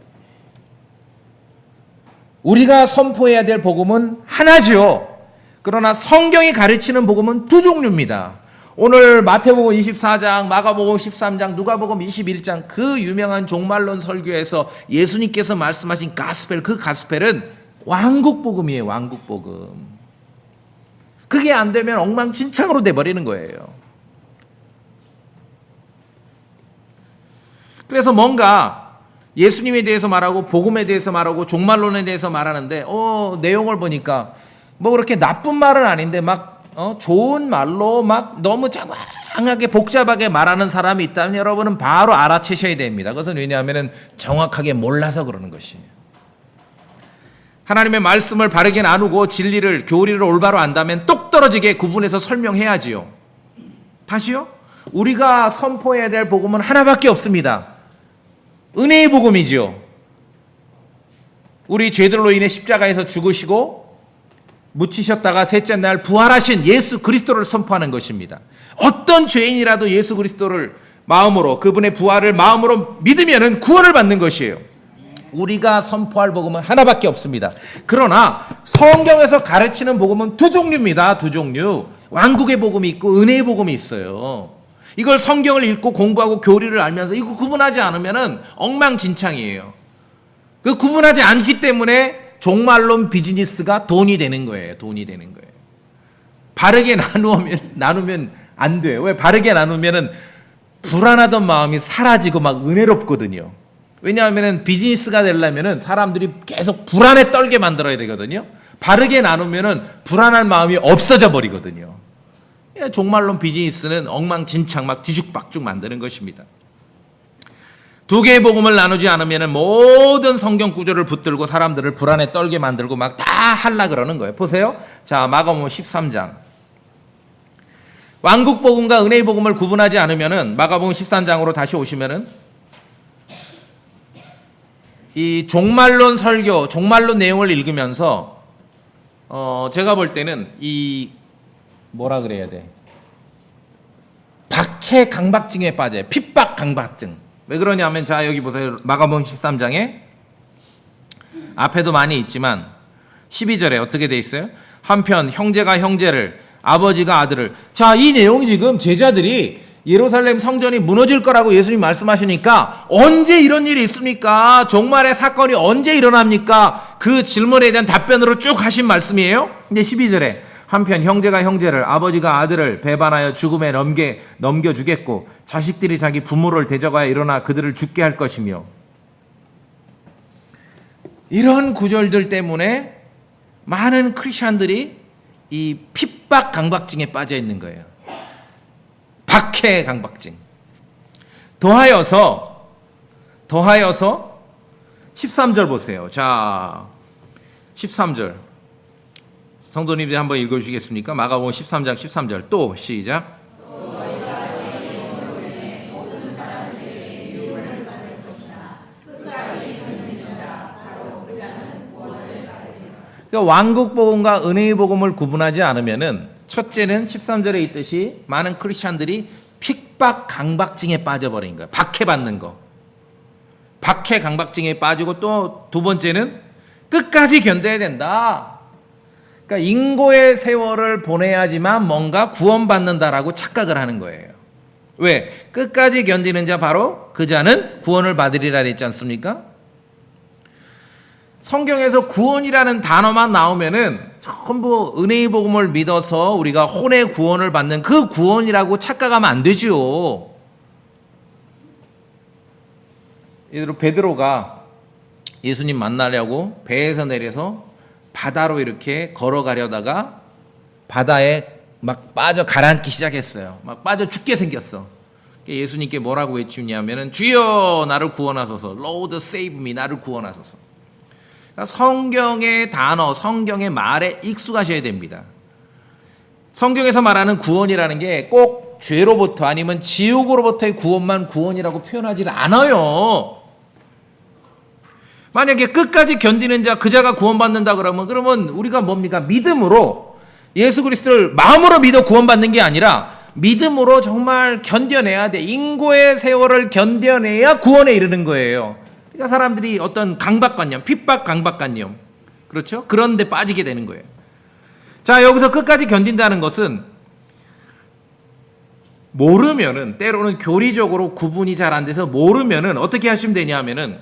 Speaker 1: 우리가 선포해야 될 복음은 하나죠. 그러나 성경이 가르치는 복음은 두 종류입니다. 오늘 마태복음 24장, 마가복음 13장, 누가복음 21장 그 유명한 종말론 설교에서 예수님께서 말씀하신 가스펠, 그 가스펠은 왕국 복음이에요. 왕국 복음. 그게 안 되면 엉망진창으로 돼버리는 거예요. 그래서 뭔가 예수님에 대해서 말하고 복음에 대해서 말하고 종말론에 대해서 말하는데 내용을 보니까 뭐 그렇게 나쁜 말은 아닌데 막 좋은 말로 막 너무 장황하게 복잡하게 말하는 사람이 있다면 여러분은 바로 알아채셔야 됩니다. 그것은 왜냐하면 정확하게 몰라서 그러는 것이에요. 하나님의 말씀을 바르게 나누고 진리를 교리를 올바로 안다면 똑 떨어지게 구분해서 설명해야지요. 다시요? 우리가 선포해야 될 복음은 하나밖에 없습니다. 은혜의 복음이지요. 우리 죄들로 인해 십자가에서 죽으시고 묻히셨다가 셋째 날 부활하신 예수 그리스도를 선포하는 것입니다. 어떤 죄인이라도 예수 그리스도를 마음으로, 그분의 부활을 마음으로 믿으면 구원을 받는 것이에요. 우리가 선포할 복음은 하나밖에 없습니다. 그러나 성경에서 가르치는 복음은 두 종류입니다. 두 종류. 왕국의 복음이 있고 은혜의 복음이 있어요. 이걸 성경을 읽고 공부하고 교리를 알면서 이거 구분하지 않으면 엉망진창이에요. 그 구분하지 않기 때문에 종말론 비즈니스가 돈이 되는 거예요. 돈이 되는 거예요. 바르게 나누면 안 돼요. 왜? 바르게 나누면은 불안하던 마음이 사라지고 막 은혜롭거든요. 왜냐하면 비즈니스가 되려면은 사람들이 계속 불안에 떨게 만들어야 되거든요. 바르게 나누면은 불안한 마음이 없어져 버리거든요. 종말론 비즈니스는 엉망진창 막 뒤죽박죽 만드는 것입니다. 두 개의 복음을 나누지 않으면 모든 성경 구절을 붙들고 사람들을 불안에 떨게 만들고 막 다 하려 그러는 거예요. 보세요. 자, 마가복음 13장. 왕국 복음과 은혜의 복음을 구분하지 않으면은 마가복음 13장으로 다시 오시면은 이 종말론 설교, 종말론 내용을 읽으면서 제가 볼 때는 이 뭐라 그래야 돼? 박해 강박증에 빠져요. 핍박 강박증. 왜 그러냐면 자 여기 보세요. 마가복음 13장에 앞에도 많이 있지만 12절에 어떻게 돼 있어요? 한편 형제가 형제를 아버지가 아들을 자 이 내용이 지금 제자들이 예루살렘 성전이 무너질 거라고 예수님 말씀하시니까 언제 이런 일이 있습니까? 종말의 사건이 언제 일어납니까? 그 질문에 대한 답변으로 쭉 하신 말씀이에요. 근데 12절에 한편 형제가 형제를 아버지가 아들을 배반하여 죽음에 넘겨주겠고 자식들이 자기 부모를 대적하여 일어나 그들을 죽게 할 것이며, 이런 구절들 때문에 많은 크리스천들이 이 핍박 강박증에 빠져 있는 거예요. 박해 강박증. 더하여서 13절 보세요. 자, 13절. 성도님들이 한번 읽어주시겠습니까? 마가복음 13장 13절. 또 시작. 그러니까 왕국 복음과 은혜의 복음을 구분하지 않으면은, 첫째는 13절에 있듯이 많은 크리스천들이 핍박 강박증에 빠져버린 거예요. 박해받는 거. 박해 강박증에 빠지고, 또 두 번째는 끝까지 견뎌야 된다. 그러니까 인고의 세월을 보내야지만 뭔가 구원받는다라고 착각을 하는 거예요. 왜? 끝까지 견디는 자 바로 그 자는 구원을 받으리라 했지 않습니까? 성경에서 구원이라는 단어만 나오면은 전부 은혜의 복음을 믿어서 우리가 혼의 구원을 받는 그 구원이라고 착각하면 안 되죠. 예를 들어 베드로가 예수님 만나려고 배에서 내려서 바다로 이렇게 걸어가려다가 바다에 막 빠져 가라앉기 시작했어요. 막 빠져 죽게 생겼어. 예수님께 뭐라고 외치냐면은 주여 나를 구원하소서. Lord save me. 나를 구원하소서. 그러니까 성경의 단어, 성경의 말에 익숙하셔야 됩니다. 성경에서 말하는 구원이라는 게 꼭 죄로부터 아니면 지옥으로부터의 구원만 구원이라고 표현하지 않아요. 만약에 끝까지 견디는 자, 그 자가 구원받는다 그러면 우리가 뭡니까? 믿음으로 예수 그리스도를 마음으로 믿어 구원받는 게 아니라 믿음으로 정말 견뎌내야 돼. 인고의 세월을 견뎌내야 구원에 이르는 거예요. 그러니까 사람들이 어떤 강박관념, 핍박 강박관념, 그렇죠? 그런 데 빠지게 되는 거예요. 자, 여기서 끝까지 견딘다는 것은 모르면은, 때로는 교리적으로 구분이 잘 안 돼서 모르면은 어떻게 하시면 되냐면은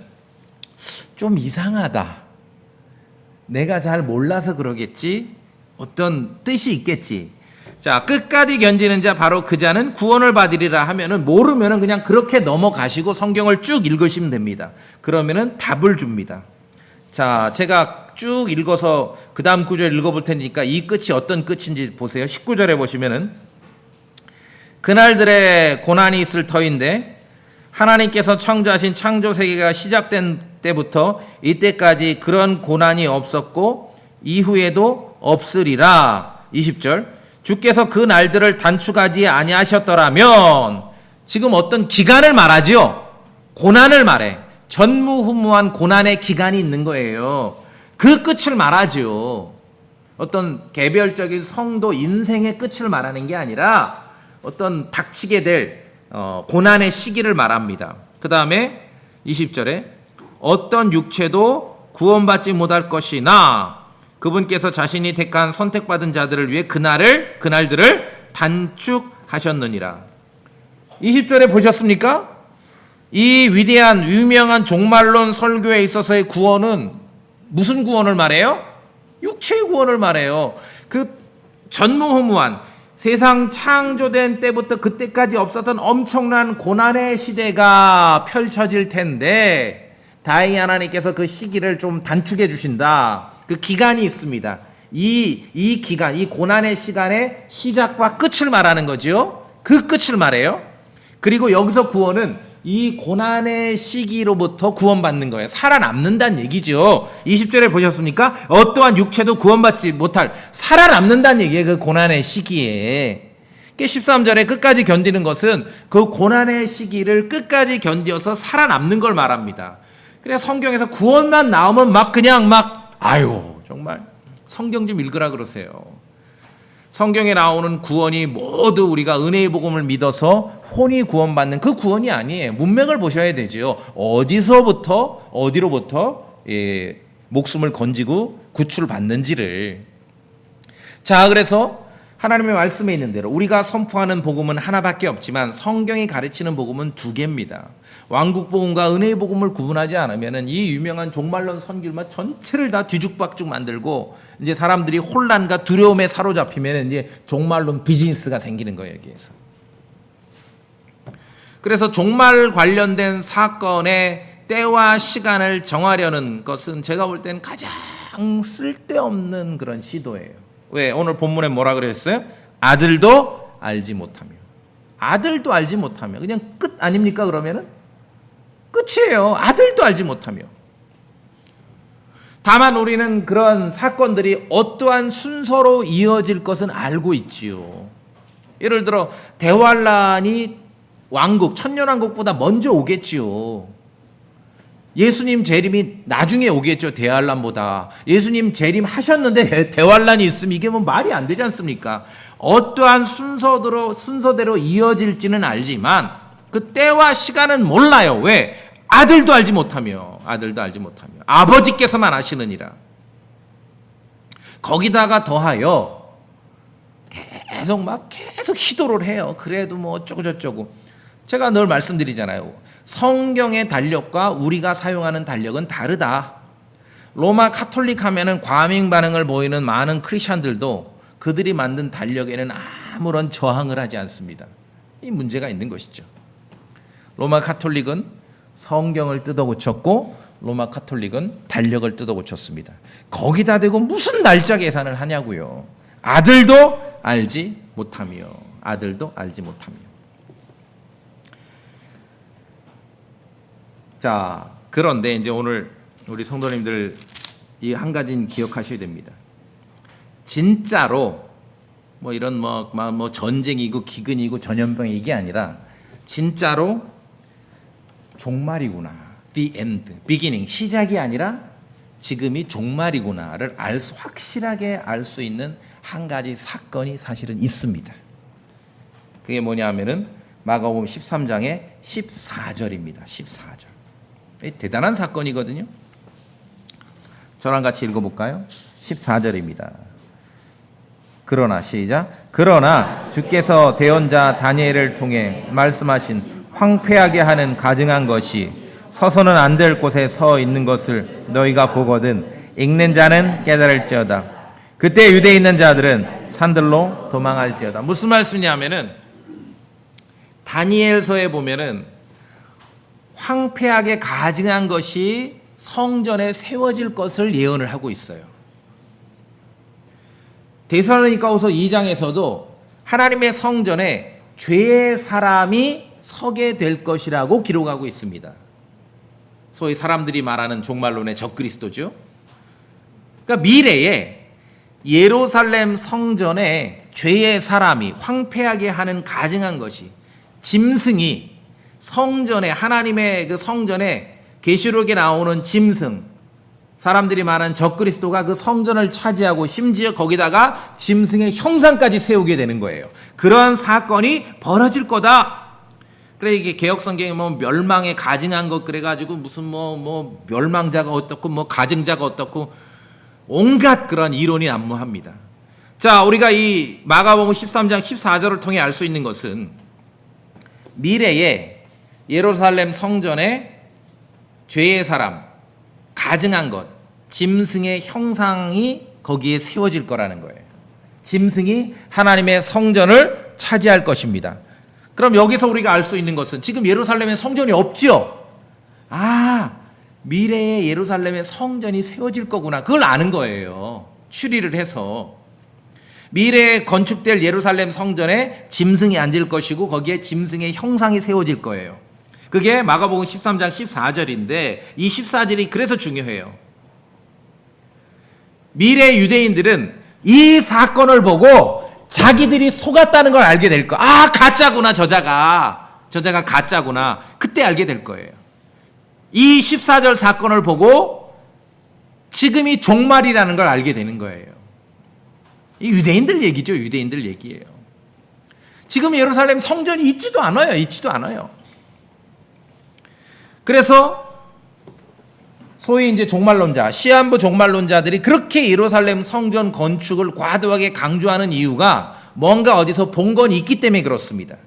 Speaker 1: 좀 이상하다. 내가 잘 몰라서 그러겠지. 어떤 뜻이 있겠지. 자, 끝까지 견디는 자 바로 그 자는 구원을 받으리라 하면은, 모르면은 그냥 그렇게 넘어가시고 성경을 쭉 읽으시면 됩니다. 그러면은 답을 줍니다. 자, 제가 쭉 읽어서 그 다음 구절 읽어볼 테니까 이 끝이 어떤 끝인지 보세요. 19절에 보시면은 그날들의 고난이 있을 터인데 하나님께서 창조하신 창조 세계가 시작된 때부터 이때까지 그런 고난이 없었고 이후에도 없으리라. 20절. 주께서 그 날들을 단축하지 아니하셨더라면, 지금 어떤 기간을 말하지요. 고난을 말해. 전무후무한 고난의 기간이 있는 거예요. 그 끝을 말하죠. 어떤 개별적인 성도 인생의 끝을 말하는 게 아니라 어떤 닥치게 될 고난의 시기를 말합니다. 그 다음에 20절에 어떤 육체도 구원받지 못할 것이나 그분께서 자신이 택한 선택받은 자들을 위해 그날들을 단축하셨느니라. 20절에 보셨습니까? 이 위대한 유명한 종말론 설교에 있어서의 구원은 무슨 구원을 말해요? 육체의 구원을 말해요. 그 전무후무한 세상 창조된 때부터 그때까지 없었던 엄청난 고난의 시대가 펼쳐질 텐데 다행히 하나님께서 그 시기를 좀 단축해 주신다. 그 기간이 있습니다. 이 기간, 이 고난의 시간의 시작과 끝을 말하는 거죠. 그 끝을 말해요. 그리고 여기서 구원은 이 고난의 시기로부터 구원받는 거예요. 살아남는다는 얘기죠. 20절에 보셨습니까? 어떠한 육체도 구원받지 못할, 살아남는다는 얘기예요. 그 고난의 시기에. 13절에 끝까지 견디는 것은 그 고난의 시기를 끝까지 견디어서 살아남는 걸 말합니다. 그래서 성경에서 구원만 나오면 아유 정말 성경 좀 읽으라 그러세요. 성경에 나오는 구원이 모두 우리가 은혜의 복음을 믿어서 혼이 구원받는 그 구원이 아니에요. 문맥을 보셔야 되죠. 어디로부터 목숨을 건지고 구출받는지를. 자, 그래서 하나님의 말씀에 있는 대로 우리가 선포하는 복음은 하나밖에 없지만 성경이 가르치는 복음은 두 개입니다. 왕국 복음과 은혜의 복음을 구분하지 않으면 이 유명한 종말론 선길만 전체를 다 뒤죽박죽 만들고 이제 사람들이 혼란과 두려움에 사로잡히면 이제 종말론 비즈니스가 생기는 거예요, 여기에서. 그래서 종말 관련된 사건의 때와 시간을 정하려는 것은 제가 볼 땐 가장 쓸데없는 그런 시도예요. 왜? 오늘 본문에 뭐라 그랬어요? 아들도 알지 못하며. 아들도 알지 못하며. 그냥 끝 아닙니까, 그러면은? 끝이에요. 아들도 알지 못하며. 다만 우리는 그런 사건들이 어떠한 순서로 이어질 것은 알고 있지요. 예를 들어 대환란이 왕국, 천년왕국보다 먼저 오겠지요. 예수님 재림이 나중에 오겠죠. 대환란보다. 예수님 재림 하셨는데 대환란이 있으면 이게 뭐 말이 안 되지 않습니까? 어떠한 순서대로 이어질지는 알지만 그 때와 시간은 몰라요. 왜? 아들도 알지 못하며. 아들도 알지 못하며. 아버지께서만 아시느니라. 거기다가 더하여 계속 시도를 해요. 그래도 뭐 어쩌고저쩌고. 제가 늘 말씀드리잖아요. 성경의 달력과 우리가 사용하는 달력은 다르다. 로마 카톨릭 하면은 과민 반응을 보이는 많은 크리스천들도 그들이 만든 달력에는 아무런 저항을 하지 않습니다. 이 문제가 있는 것이죠. 로마 카톨릭은 성경을 뜯어 고쳤고 로마 카톨릭은 달력을 뜯어 고쳤습니다. 거기다 대고 무슨 날짜 계산을 하냐고요. 아들도 알지 못하며. 아들도 알지 못하며. 자, 그런데 이제 오늘 우리 성도님들 이 한 가지는 기억하셔야 됩니다. 진짜로 뭐 이런 뭐 전쟁이고 기근이고 전염병 이게 아니라 진짜로 종말이구나. The end, beginning, 시작이 아니라 지금이 종말이구나를 확실하게 알 수 있는 한 가지 사건이 사실은 있습니다. 그게 뭐냐면은 마가복음 13장의 14절입니다. 14절. 대단한 사건이거든요. 저랑 같이 읽어볼까요? 14절입니다. 그러나 시작. 그러나 주께서 대언자 다니엘을 통해 말씀하신 황폐하게 하는 가증한 것이 서서는 안 될 곳에 서 있는 것을 너희가 보거든 읽는 자는 깨달을지어다. 그때 유대에 있는 자들은 산들로 도망할지어다. 무슨 말씀이냐면은 다니엘서에 보면은 황폐하게 가증한 것이 성전에 세워질 것을 예언을 하고 있어요. 데살로니가후서 2장에서도 하나님의 성전에 죄의 사람이 서게 될 것이라고 기록하고 있습니다. 소위 사람들이 말하는 종말론의 적그리스도죠. 그러니까 미래에 예루살렘 성전에 죄의 사람이 황폐하게 하는 가증한 것이 짐승이 성전에 하나님의 그 성전에 계시록에 나오는 짐승 사람들이 말하는 적그리스도가 그 성전을 차지하고 심지어 거기다가 짐승의 형상까지 세우게 되는 거예요. 그런 사건이 벌어질 거다. 그래 이게 개혁 성경에 뭐 멸망에 가증한 것 그래가지고 무슨 뭐 멸망자가 어떻고 뭐 가증자가 어떻고 온갖 그런 이론이 난무합니다. 자, 우리가 이 마가복음 13장 14절을 통해 알 수 있는 것은 미래에 예루살렘 성전에 죄의 사람, 가증한 것, 짐승의 형상이 거기에 세워질 거라는 거예요. 짐승이 하나님의 성전을 차지할 것입니다. 그럼 여기서 우리가 알 수 있는 것은 지금 예루살렘에 성전이 없죠? 미래에 예루살렘에 성전이 세워질 거구나. 그걸 아는 거예요. 추리를 해서. 미래에 건축될 예루살렘 성전에 짐승이 앉을 것이고 거기에 짐승의 형상이 세워질 거예요. 그게 마가복음 13장 14절인데 이 14절이 그래서 중요해요. 미래 유대인들은 이 사건을 보고 자기들이 속았다는 걸 알게 될 거예요. 가짜구나 저자가 가짜구나. 그때 알게 될 거예요. 이 14절 사건을 보고 지금이 종말이라는 걸 알게 되는 거예요. 이 유대인들 얘기죠. 유대인들 얘기예요. 지금 예루살렘 성전이 있지도 않아요. 그래서 소위 이제 종말론자, 시한부 종말론자들이 그렇게 예루살렘 성전 건축을 과도하게 강조하는 이유가 뭔가 어디서 본 건 있기 때문에 그렇습니다.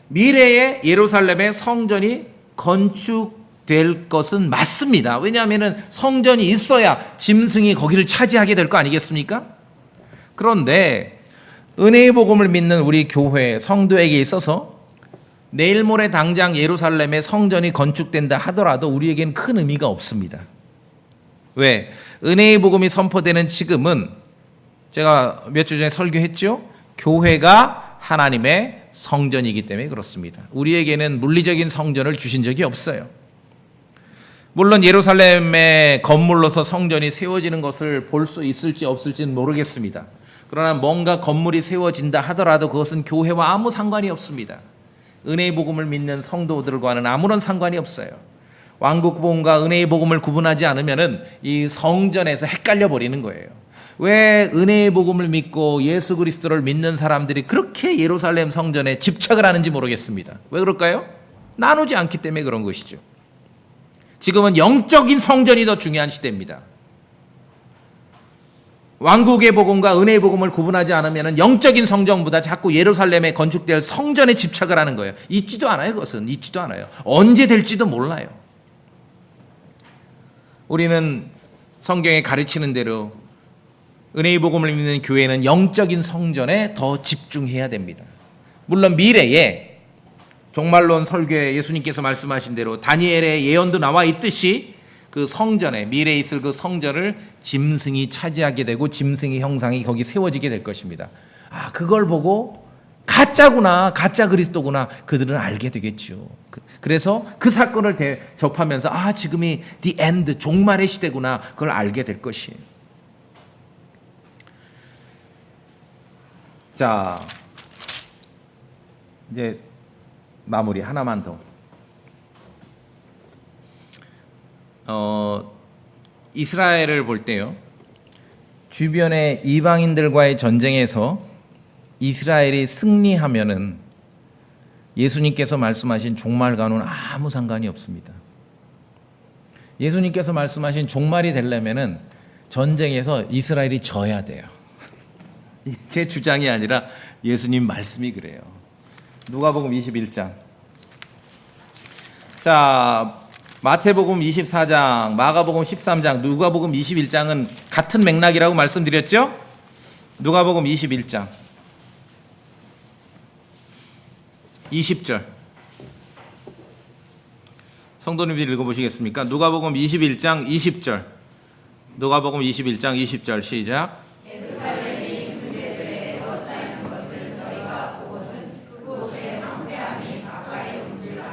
Speaker 1: 미래에 예루살렘의 성전이 건축될 것은 맞습니다. 왜냐하면 성전이 있어야 짐승이 거기를 차지하게 될 거 아니겠습니까? 그런데 은혜의 복음을 믿는 우리 교회 성도에게 있어서 내일 모레 당장 예루살렘의 성전이 건축된다 하더라도 우리에겐 큰 의미가 없습니다. 왜? 은혜의 복음이 선포되는 지금은 제가 몇 주 전에 설교했죠? 교회가 하나님의 성전이기 때문에 그렇습니다. 우리에게는 물리적인 성전을 주신 적이 없어요. 물론 예루살렘의 건물로서 성전이 세워지는 것을 볼 수 있을지 없을지는 모르겠습니다. 그러나 뭔가 건물이 세워진다 하더라도 그것은 교회와 아무 상관이 없습니다. 은혜의 복음을 믿는 성도들과는 아무런 상관이 없어요. 왕국 복음과 은혜의 복음을 구분하지 않으면은 이 성전에서 헷갈려 버리는 거예요. 왜 은혜의 복음을 믿고 예수 그리스도를 믿는 사람들이 그렇게 예루살렘 성전에 집착을 하는지 모르겠습니다. 왜 그럴까요? 나누지 않기 때문에 그런 것이죠. 지금은 영적인 성전이 더 중요한 시대입니다. 왕국의 복음과 은혜의 복음을 구분하지 않으면 영적인 성전보다 자꾸 예루살렘에 건축될 성전에 집착을 하는 거예요. 있지도 않아요. 그것은 있지도 않아요. 언제 될지도 몰라요. 우리는 성경에 가르치는 대로 은혜의 복음을 믿는 교회는 영적인 성전에 더 집중해야 됩니다. 물론 미래에 종말론 설교에 예수님께서 말씀하신 대로 다니엘의 예언도 나와 있듯이 그 성전에 미래에 있을 그 성전을 짐승이 차지하게 되고 짐승의 형상이 거기 세워지게 될 것입니다. 아, 그걸 보고 가짜구나, 가짜 그리스도구나 그들은 알게 되겠죠. 그래서 그 사건을 접하면서 아, 지금이 the end, 종말의 시대구나 그걸 알게 될 것이에요. 자, 이제 마무리 하나만 더. 이스라엘을 볼 때요, 주변의 이방인들과의 전쟁에서 이스라엘이 승리하면은 예수님께서 말씀하신 종말과는 아무 상관이 없습니다. 예수님께서 말씀하신 종말이 되려면은 전쟁에서 이스라엘이 져야 돼요. 제 주장이 아니라 예수님 말씀이 그래요. 누가복음 21장. 자, 마태복음 24장, 마가복음 13장, 누가복음 21장은 같은 맥락이라고 말씀드렸죠? 누가복음 21장 20절. 성도님들이 읽어보시겠습니까? 누가복음 21장 20절. 누가복음 21장 20절 시작.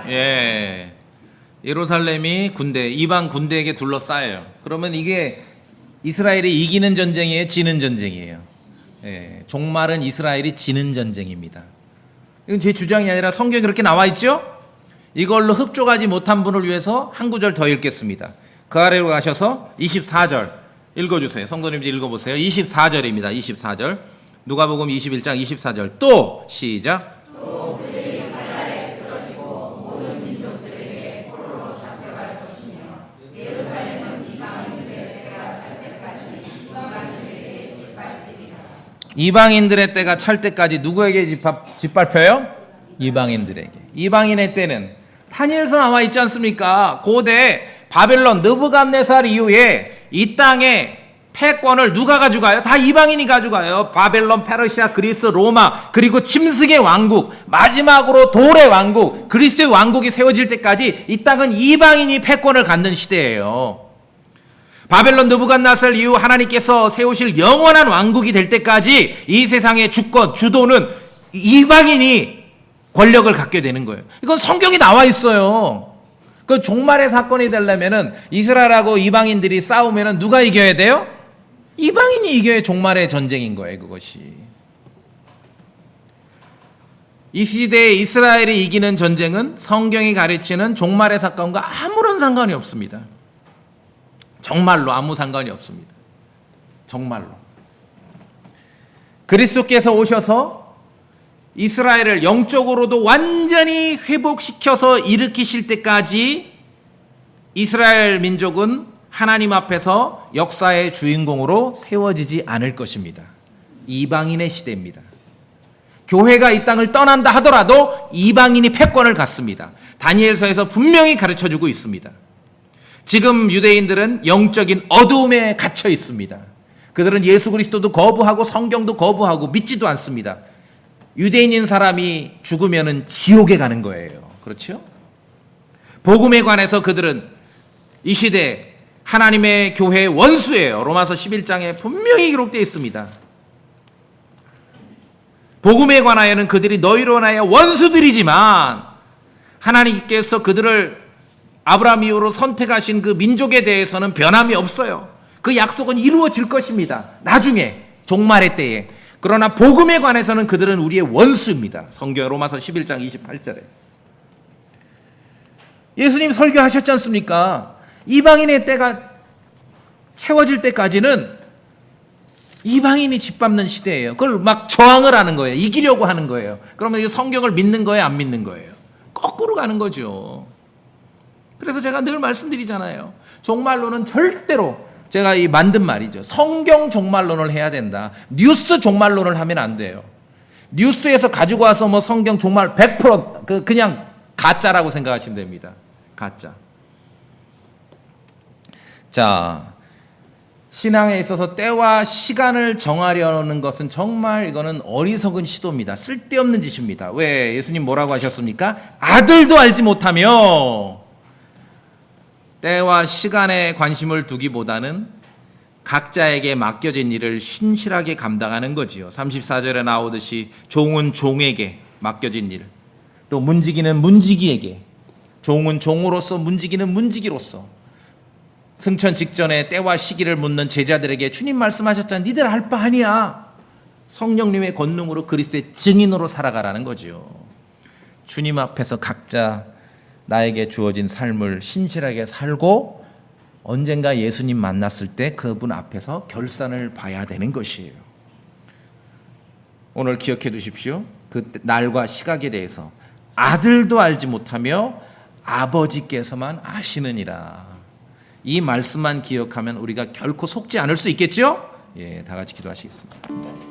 Speaker 1: 예, 예루살렘이 군대, 이방 군대에게 둘러싸여요. 그러면 이게 이스라엘이 이기는 전쟁이에요, 지는 전쟁이에요? 예, 종말은 이스라엘이 지는 전쟁입니다. 이건 제 주장이 아니라 성경에 그렇게 나와 있죠? 이걸로 흡족하지 못한 분을 위해서 한 구절 더 읽겠습니다. 그 아래로 가셔서 24절 읽어주세요. 성도님들 읽어보세요. 24절입니다. 24절. 누가복음 21장 24절. 또 시작. 이방인들의 때가 찰 때까지 누구에게 짓밟혀요? 이방인들에게. 이방인의 때는 다니엘서 나와 있지 않습니까? 고대 바벨론 느부갓네살 이후에 이 땅의 패권을 누가 가져가요? 다 이방인이 가져가요. 바벨론, 페르시아, 그리스, 로마, 그리고 짐승의 왕국, 마지막으로 돌의 왕국, 그리스도의 왕국이 세워질 때까지 이 땅은 이방인이 패권을 갖는 시대예요. 바벨론 느부갓네살 이후 하나님께서 세우실 영원한 왕국이 될 때까지 이 세상의 주권, 주도는 이방인이 권력을 갖게 되는 거예요. 이건 성경이 나와 있어요. 그 종말의 사건이 되려면은 이스라엘하고 이방인들이 싸우면은 누가 이겨야 돼요? 이방인이 이겨야 종말의 전쟁인 거예요, 그것이. 이 시대에 이스라엘이 이기는 전쟁은 성경이 가르치는 종말의 사건과 아무런 상관이 없습니다. 정말로 아무 상관이 없습니다. 정말로. 그리스도께서 오셔서 이스라엘을 영적으로도 완전히 회복시켜서 일으키실 때까지 이스라엘 민족은 하나님 앞에서 역사의 주인공으로 세워지지 않을 것입니다. 이방인의 시대입니다. 교회가 이 땅을 떠난다 하더라도 이방인이 패권을 갖습니다. 다니엘서에서 분명히 가르쳐주고 있습니다. 지금 유대인들은 영적인 어두움에 갇혀 있습니다. 그들은 예수 그리스도도 거부하고 성경도 거부하고 믿지도 않습니다. 유대인인 사람이 죽으면 지옥에 가는 거예요. 그렇죠? 복음에 관해서 그들은 이 시대 하나님의 교회의 원수예요. 로마서 11장에 분명히 기록되어 있습니다. 복음에 관하여는 그들이 너희로 인하여 원수들이지만 하나님께서 그들을 아브라함 이후로 선택하신 그 민족에 대해서는 변함이 없어요. 그 약속은 이루어질 것입니다. 나중에 종말의 때에. 그러나 복음에 관해서는 그들은 우리의 원수입니다. 성경 로마서 11장 28절에. 예수님 설교하셨지 않습니까? 이방인의 때가 채워질 때까지는 이방인이 짓밟는 시대예요. 그걸 막 저항을 하는 거예요. 이기려고 하는 거예요. 그러면 성경을 믿는 거예요? 안 믿는 거예요? 거꾸로 가는 거죠. 그래서 제가 늘 말씀드리잖아요. 종말론은 절대로 제가 이 만든 말이죠. 성경 종말론을 해야 된다. 뉴스 종말론을 하면 안 돼요. 뉴스에서 가지고 와서 뭐 성경 종말 100% 그냥 가짜라고 생각하시면 됩니다. 가짜. 자, 신앙에 있어서 때와 시간을 정하려는 것은 정말 이거는 어리석은 시도입니다. 쓸데없는 짓입니다. 왜? 예수님 뭐라고 하셨습니까? 아들도 알지 못하며 때와 시간에 관심을 두기보다는 각자에게 맡겨진 일을 신실하게 감당하는 거지요. 34절에 나오듯이 종은 종에게 맡겨진 일, 또 문지기는 문지기에게, 종은 종으로서 문지기는 문지기로서. 승천 직전에 때와 시기를 묻는 제자들에게 주님 말씀하셨잖아. 니들 알 바 아니야. 성령님의 권능으로 그리스도의 증인으로 살아가라는 거죠. 주님 앞에서 각자 나에게 주어진 삶을 신실하게 살고 언젠가 예수님 만났을 때 그분 앞에서 결산을 봐야 되는 것이에요. 오늘 기억해 두십시오. 그 날과 시각에 대해서 아들도 알지 못하며 아버지께서만 아시느니라. 이 말씀만 기억하면 우리가 결코 속지 않을 수 있겠죠? 예, 다 같이 기도하시겠습니다.